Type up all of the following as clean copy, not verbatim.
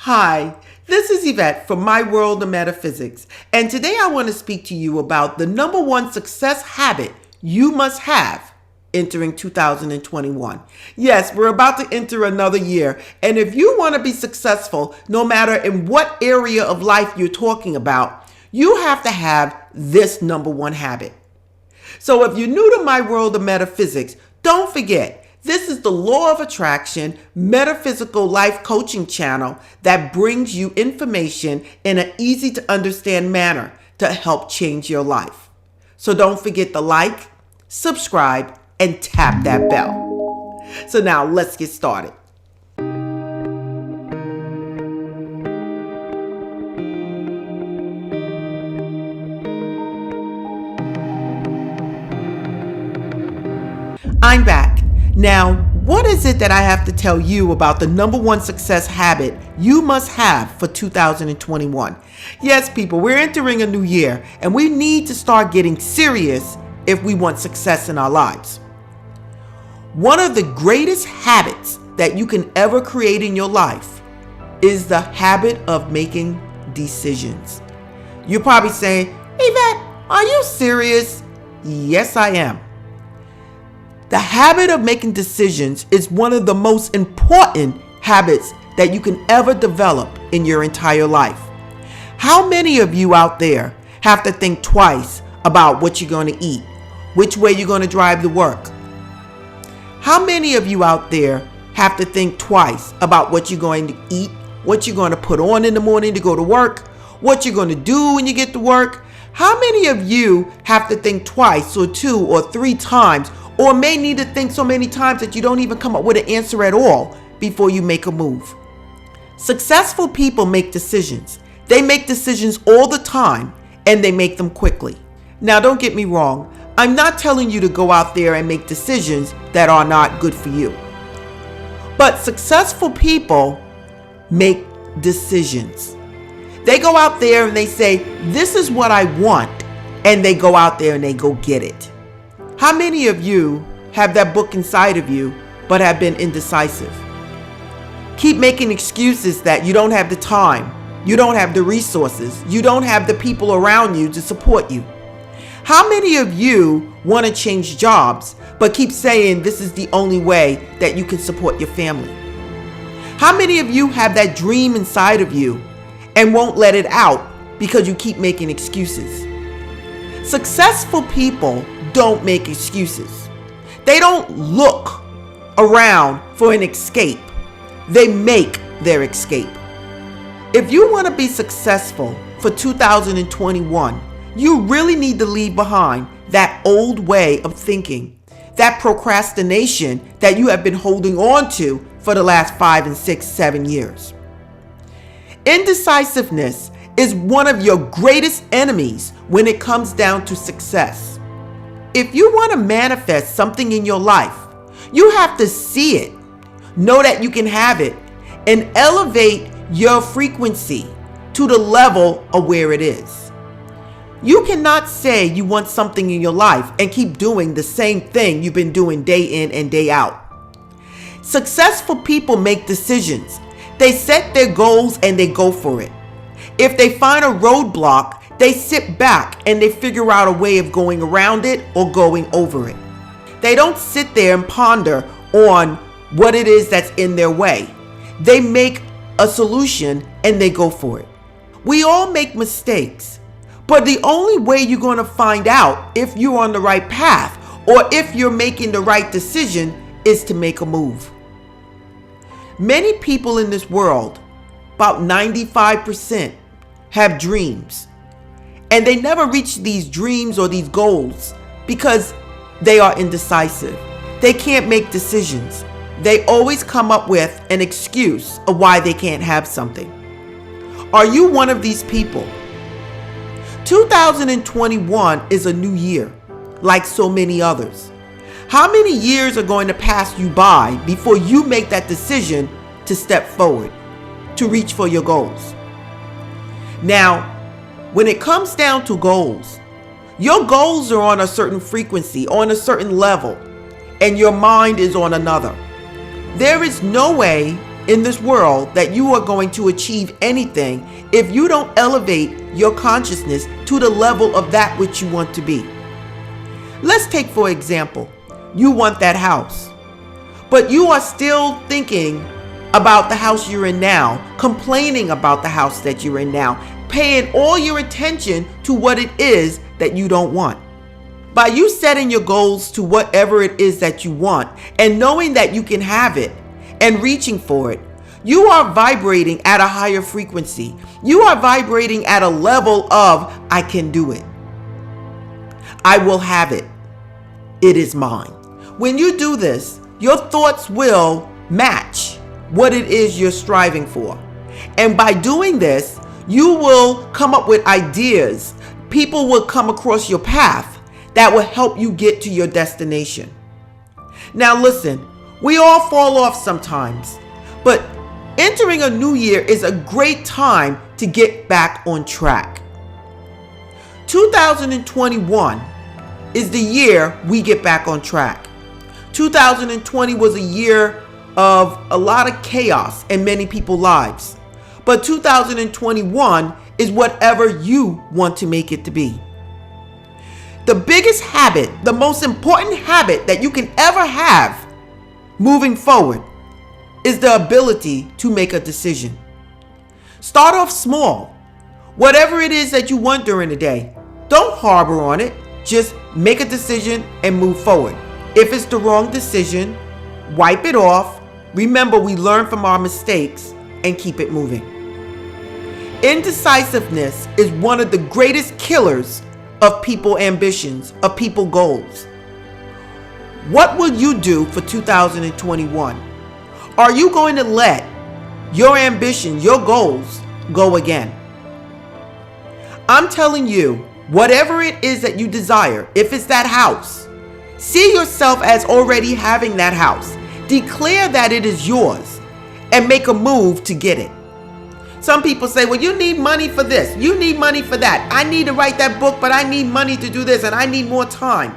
Hi, this is Eyvette from My World of Metaphysics, and today I want to speak to you about the number one success habit you must have entering 2021. Yes, we're about to enter another year, and if you want to be successful, no matter in what area of life you're talking about, you have to have this number one habit. So if you're new to My World of Metaphysics, don't forget, this is the Law of Attraction Metaphysical Life Coaching channel that brings you information in an easy to understand manner to help change your life. So don't forget to like, subscribe, and tap that bell. So now let's get started. I'm back. Now, what is it that I have to tell you about the number one success habit you must have for 2021? Yes, people, we're entering a new year and we need to start getting serious if we want success in our lives. One of the greatest habits that you can ever create in your life is the habit of making decisions. You're probably saying, Eyvette, are you serious? Yes, I am. The habit of making decisions is one of the most important habits that you can ever develop in your entire life. How many of you out there have to think twice about what you're going to eat, which way you're going to drive to work? How many of you out there have to think twice about what you're going to eat, what you're going to put on in the morning to go to work, what you're going to do when you get to work? How many of you have to think twice or two or three times, or may need to think so many times that you don't even come up with an answer at all before you make a move? Successful people make decisions. They make decisions all the time and they make them quickly. Now, don't get me wrong. I'm not telling you to go out there and make decisions that are not good for you. But successful people make decisions. They go out there and they say, this is what I want. And they go out there and they go get it. How many of you have that book inside of you but have been indecisive? Keep making excuses that you don't have the time, you don't have the resources, you don't have the people around you to support you. How many of you want to change jobs but keep saying this is the only way that you can support your family? How many of you have that dream inside of you and won't let it out because you keep making excuses? Successful people don't make excuses. They don't look around for an escape. They make their escape. If you want to be successful for 2021, you really need to leave behind that old way of thinking, that procrastination that you have been holding on to for the last 5 and 6, 7 years. Indecisiveness is one of your greatest enemies when it comes down to success. If you want to manifest something in your life, you have to see it, know that you can have it, and elevate your frequency to the level of where it is. You cannot say you want something in your life and keep doing the same thing you've been doing day in and day out. Successful people make decisions. They set their goals and they go for it. If they find a roadblock, they sit back and they figure out a way of going around it or going over it. They don't sit there and ponder on what it is that's in their way. They make a solution and they go for it. We all make mistakes, but the only way you're going to find out if you're on the right path or if you're making the right decision is to make a move. Many people in this world, about 95%, have dreams. And they never reach these dreams or these goals because they are indecisive. They can't make decisions. They always come up with an excuse of why they can't have something. Are you one of these people? 2021 is a new year, like so many others. How many years are going to pass you by before you make that decision to step forward, to reach for your goals? Now, when it comes down to goals, your goals are on a certain frequency, on a certain level, and your mind is on another. There is no way in this world that you are going to achieve anything if you don't elevate your consciousness to the level of that which you want to be. Let's take, for example, you want that house, but you are still thinking about the house you're in now, complaining about the house that you're in now, paying all your attention to what it is that you don't want. By you setting your goals to whatever it is that you want and knowing that you can have it and reaching for it, you are vibrating at a higher frequency. You are vibrating at a level of, I can do it. I will have it. It is mine. When you do this, your thoughts will match what it is you're striving for. And by doing this, you will come up with ideas. People will come across your path that will help you get to your destination. Now listen, we all fall off sometimes, but entering a new year is a great time to get back on track. 2021 is the year we get back on track. 2020 was a year of a lot of chaos in many people's lives. But 2021 is whatever you want to make it to be. The biggest habit, the most important habit that you can ever have moving forward is the ability to make a decision. Start off small. Whatever it is that you want during the day, don't harbor on it. Just make a decision and move forward. If it's the wrong decision, wipe it off. Remember, we learn from our mistakes and keep it moving. Indecisiveness is one of the greatest killers of people ambitions, of people goals. What will you do for 2021? Are you going to let your ambition, your goals go again? I'm telling you, whatever it is that you desire, if it's that house, see yourself as already having that house. Declare that it is yours and make a move to get it. Some people say, well, you need money for this. You need money for that. I need to write that book, but I need money to do this and I need more time.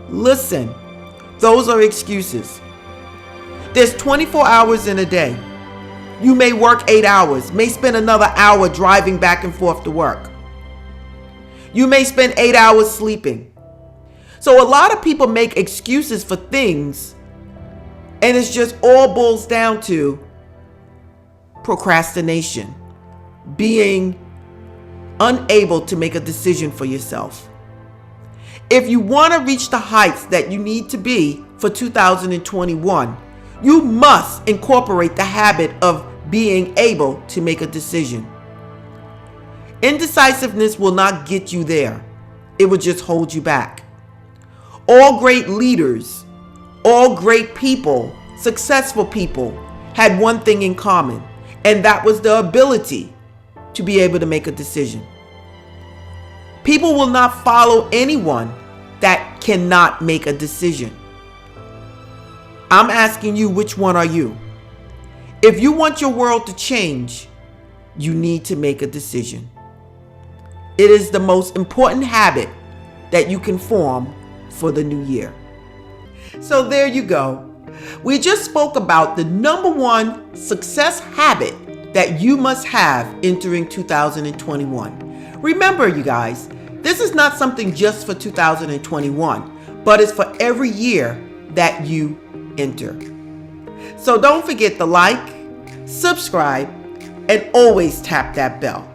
Listen, those are excuses. There's 24 hours in a day. You may work 8 hours, may spend another hour driving back and forth to work. You may spend 8 hours sleeping. So a lot of people make excuses for things, and it's just all boils down to procrastination, being unable to make a decision for yourself. If you want to reach the heights that you need to be for 2021, you must incorporate the habit of being able to make a decision. Indecisiveness will not get you there. It will just hold you back. All great leaders, all great people, successful people had one thing in common, and that was the ability to be able to make a decision. People will not follow anyone that cannot make a decision. I'm asking you, which one are you? If you want your world to change, you need to make a decision. It is the most important habit that you can form for the new year. So there you go. We just spoke about the number one success habit that you must have entering 2021. Remember, you guys, this is not something just for 2021, but it's for every year that you enter. So don't forget to like, subscribe, and always tap that bell.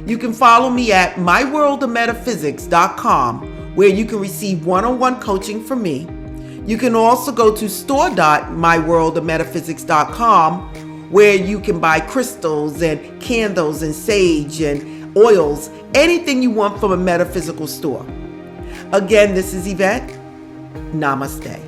You can follow me at myworldofmetaphysics.com, where you can receive one-on-one coaching from me. You can also go to store.myworldofmetaphysics.com, where you can buy crystals and candles and sage and oils, anything you want from a metaphysical store. Again, this is Eyvette. Namaste.